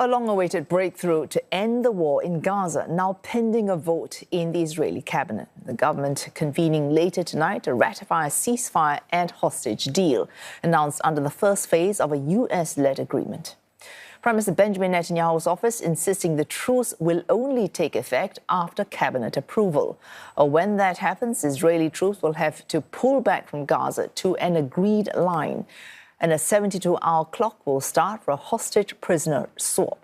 A long-awaited breakthrough to end the war in Gaza, now pending a vote in the Israeli cabinet. The government convening later tonight to ratify a ceasefire and hostage deal, announced under the first phase of a US-led agreement. Prime Minister Benjamin Netanyahu's office insisting the truce will only take effect after cabinet approval. When that happens, Israeli troops will have to pull back from Gaza to an agreed line. And a 72-hour clock will start for a hostage prisoner swap.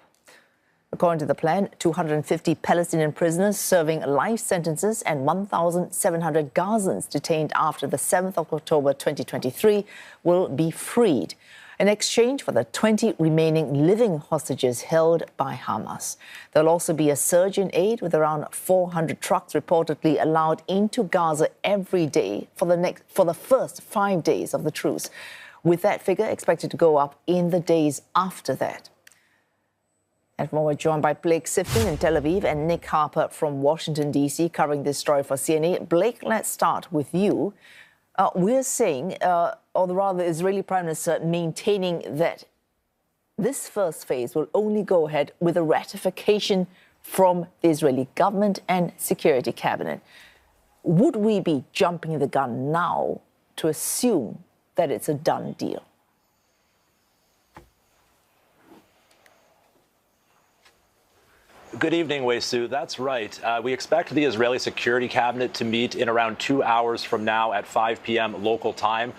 According to the plan, 250 Palestinian prisoners serving life sentences and 1,700 Gazans detained after the 7th of October 2023 will be freed in exchange for the 20 remaining living hostages held by Hamas. There'll also be a surge in aid, with around 400 trucks reportedly allowed into Gaza every day for the first 5 days of the truce, with that figure expected to go up in the days after that. And more, we're joined by Blake Sifton in Tel Aviv and Nick Harper from Washington, D.C., covering this story for CNA. Blake, let's start with you. We're saying, or rather, the Israeli Prime Minister maintaining that this first phase will only go ahead with a ratification from the Israeli government and security cabinet. Would we be jumping the gun now to assume that it's a done deal? Good evening, Wei Su. That's right. We expect the Israeli Security Cabinet to meet in around 2 hours from now at 5 p.m. local time.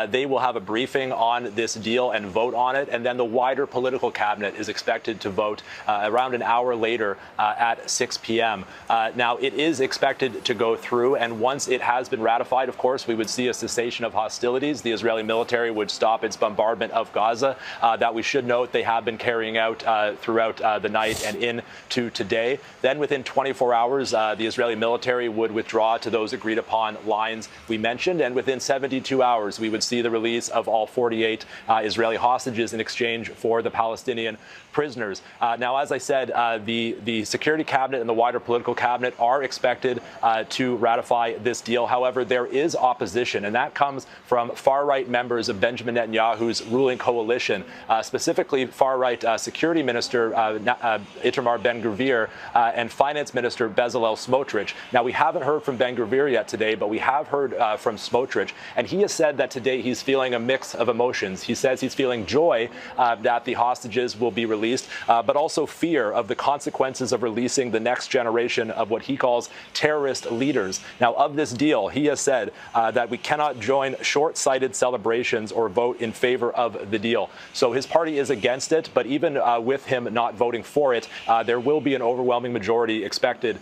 They will have a briefing on this deal and vote on it, and then the wider political cabinet is expected to vote around an hour later at 6 p.m. Now, it is expected to go through, and once it has been ratified, of course, we would see a cessation of hostilities. The Israeli military would stop its bombardment of Gaza, that we should note they have been carrying out throughout the night and into today. Then within 24 hours, the Israeli military would withdraw to those agreed upon lines we mentioned. And within 72 hours, we would see the release of all 48 Israeli hostages in exchange for the Palestinian prisoners. Now, as I said, the Security Cabinet and the wider political cabinet are expected to ratify this deal. However, there is opposition, and that comes from far-right members of Benjamin Netanyahu's ruling coalition, specifically far-right Security Minister Itamar Ben-Gvir and Finance Minister Bezalel Smotrich. Now, we haven't heard from Ben-Gvir yet today, but we have heard from Smotrich, and he has said that today he's feeling a mix of emotions. He says he's feeling joy that the hostages will be released, but also fear of the consequences of releasing the next generation of what he calls terrorist leaders. Now, of this deal, he has said that we cannot join short-sighted celebrations or vote in favor of the deal. So his party is against it, but even with him not voting for it, there will be an overwhelming majority expected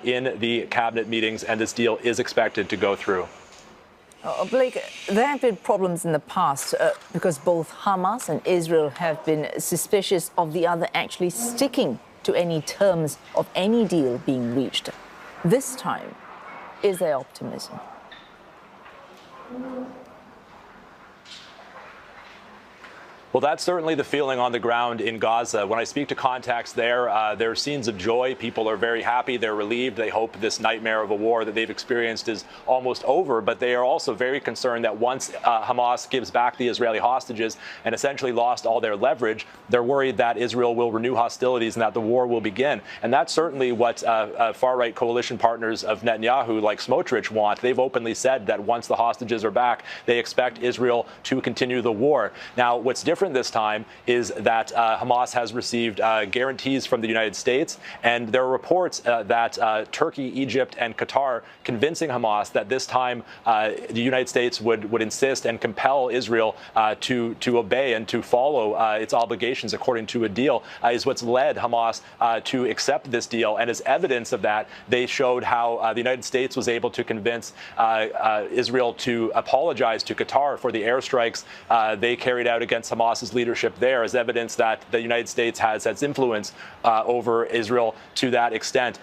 in the cabinet meetings, and this deal is expected to go through. Blake, there have been problems in the past because both Hamas and Israel have been suspicious of the other actually sticking to any terms of any deal being reached. This time, is there optimism? Well, that's certainly the feeling on the ground in Gaza. When I speak to contacts there are scenes of joy. People are very happy. They're relieved. They hope this nightmare of a war that they've experienced is almost over. But they are also very concerned that once Hamas gives back the Israeli hostages and essentially lost all their leverage, they're worried that Israel will renew hostilities and that the war will begin. And that's certainly what far-right coalition partners of Netanyahu, like Smotrich, want. They've openly said that once the hostages are back, they expect Israel to continue the war. Now, what's different this time is that Hamas has received guarantees from the United States, and there are reports that Turkey, Egypt, and Qatar convincing Hamas that this time the United States would insist and compel Israel to obey and to follow its obligations according to a deal is what's led Hamas to accept this deal. And as evidence of that, they showed how the United States was able to convince Israel to apologize to Qatar for the airstrikes they carried out against Hamas's leadership there, as evidence that the United States has influence over Israel to that extent.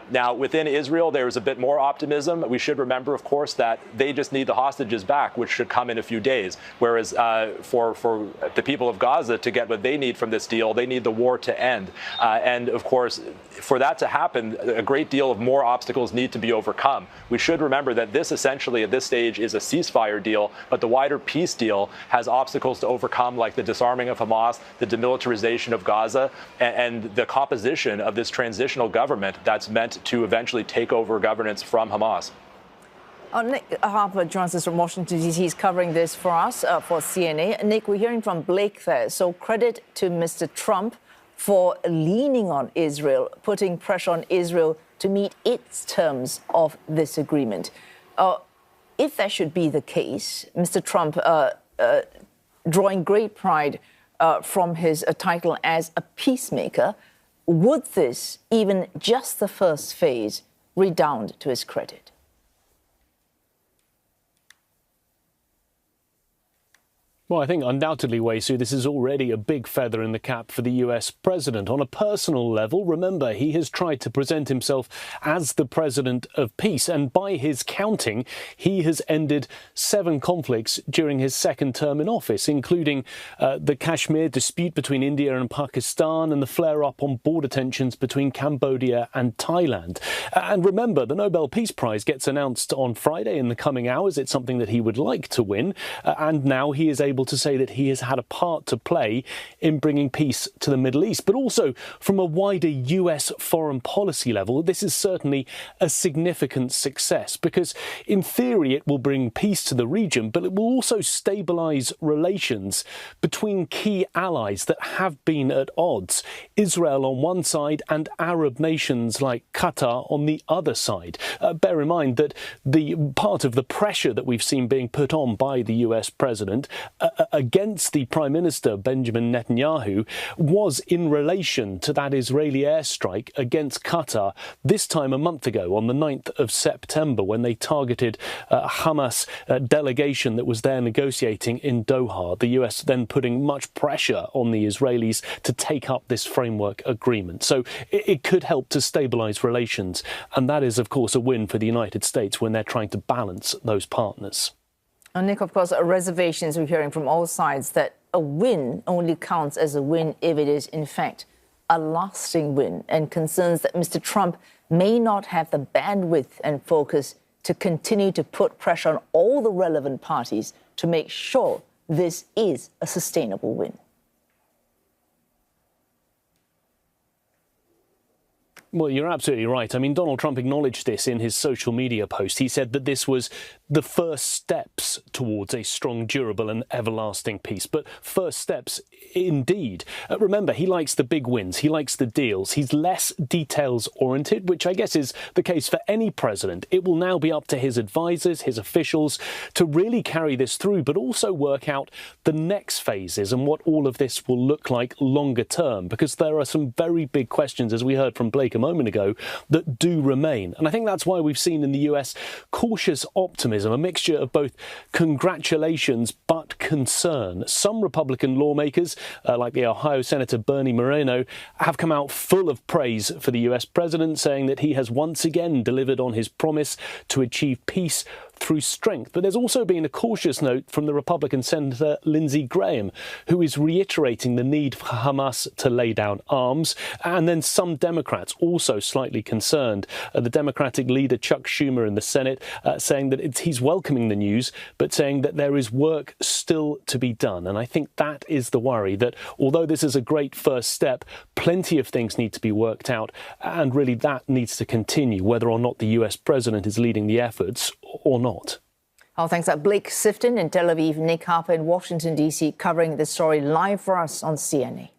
Now, within Israel, there is a bit more optimism. We should remember, of course, that they just need the hostages back, which should come in a few days. Whereas for the people of Gaza to get what they need from this deal, they need the war to end. And of course, for that to happen, a great deal of more obstacles need to be overcome. We should remember that this essentially at this stage is a ceasefire deal, but the wider peace deal has obstacles to overcome, like the disarming of Hamas, the demilitarization of Gaza, and the composition of this transitional government that's meant to eventually take over governance from Hamas. Nick Harper joins us from Washington, D.C. He's covering this for us, for CNA. Nick, we're hearing from Blake there. So credit to Mr. Trump for leaning on Israel, putting pressure on Israel to meet its terms of this agreement. If that should be the case, Mr. Trump drawing great pride from his title as a peacemaker, would this, even just the first phase, redound to his credit? Well, I think undoubtedly, Wei-Su, this is already a big feather in the cap for the US president. On a personal level, remember, he has tried to present himself as the president of peace. And by his counting, he has ended 7 conflicts during his second term in office, including the Kashmir dispute between India and Pakistan and the flare-up on border tensions between Cambodia and Thailand. And remember, the Nobel Peace Prize gets announced on Friday in the coming hours. It's something that he would like to win. And now he is able to say that he has had a part to play in bringing peace to the Middle East. But also from a wider US foreign policy level, this is certainly a significant success because in theory it will bring peace to the region, but it will also stabilise relations between key allies that have been at odds. Israel on one side and Arab nations like Qatar on the other side. Bear in mind that the part of the pressure that we've seen being put on by the US president against the Prime Minister, Benjamin Netanyahu, was in relation to that Israeli airstrike against Qatar, this time a month ago, on the 9th of September, when they targeted a Hamas delegation that was there negotiating in Doha. The US then putting much pressure on the Israelis to take up this framework agreement. So it could help to stabilise relations. And that is, of course, a win for the United States when they're trying to balance those partners. And Nick, of course, reservations we're hearing from all sides that a win only counts as a win if it is, in fact, a lasting win, and concerns that Mr. Trump may not have the bandwidth and focus to continue to put pressure on all the relevant parties to make sure this is a sustainable win. Well, you're absolutely right. I mean, Donald Trump acknowledged this in his social media post. He said that this was the first steps towards a strong, durable and everlasting peace. But first steps indeed. Remember, he likes the big wins. He likes the deals. He's less details-oriented, which I guess is the case for any president. It will now be up to his advisors, his officials, to really carry this through, but also work out the next phases and what all of this will look like longer term, because there are some very big questions, as we heard from Blake a moment ago, that do remain. And I think that's why we've seen in the US cautious optimism, a mixture of both congratulations but concern. Some Republican lawmakers, like the Ohio Senator Bernie Moreno, have come out full of praise for the US president, saying that he has once again delivered on his promise to achieve peace through strength. But there's also been a cautious note from the Republican Senator Lindsey Graham, who is reiterating the need for Hamas to lay down arms. And then some Democrats also slightly concerned. The Democratic leader Chuck Schumer in the Senate saying that he's welcoming the news, but saying that there is work still to be done. And I think that is the worry, that although this is a great first step, plenty of things need to be worked out. And really that needs to continue, whether or not the US president is leading the efforts or not. Oh, thanks. Blake Sifton in Tel Aviv, Nick Harper in Washington, D.C., covering this story live for us on CNA.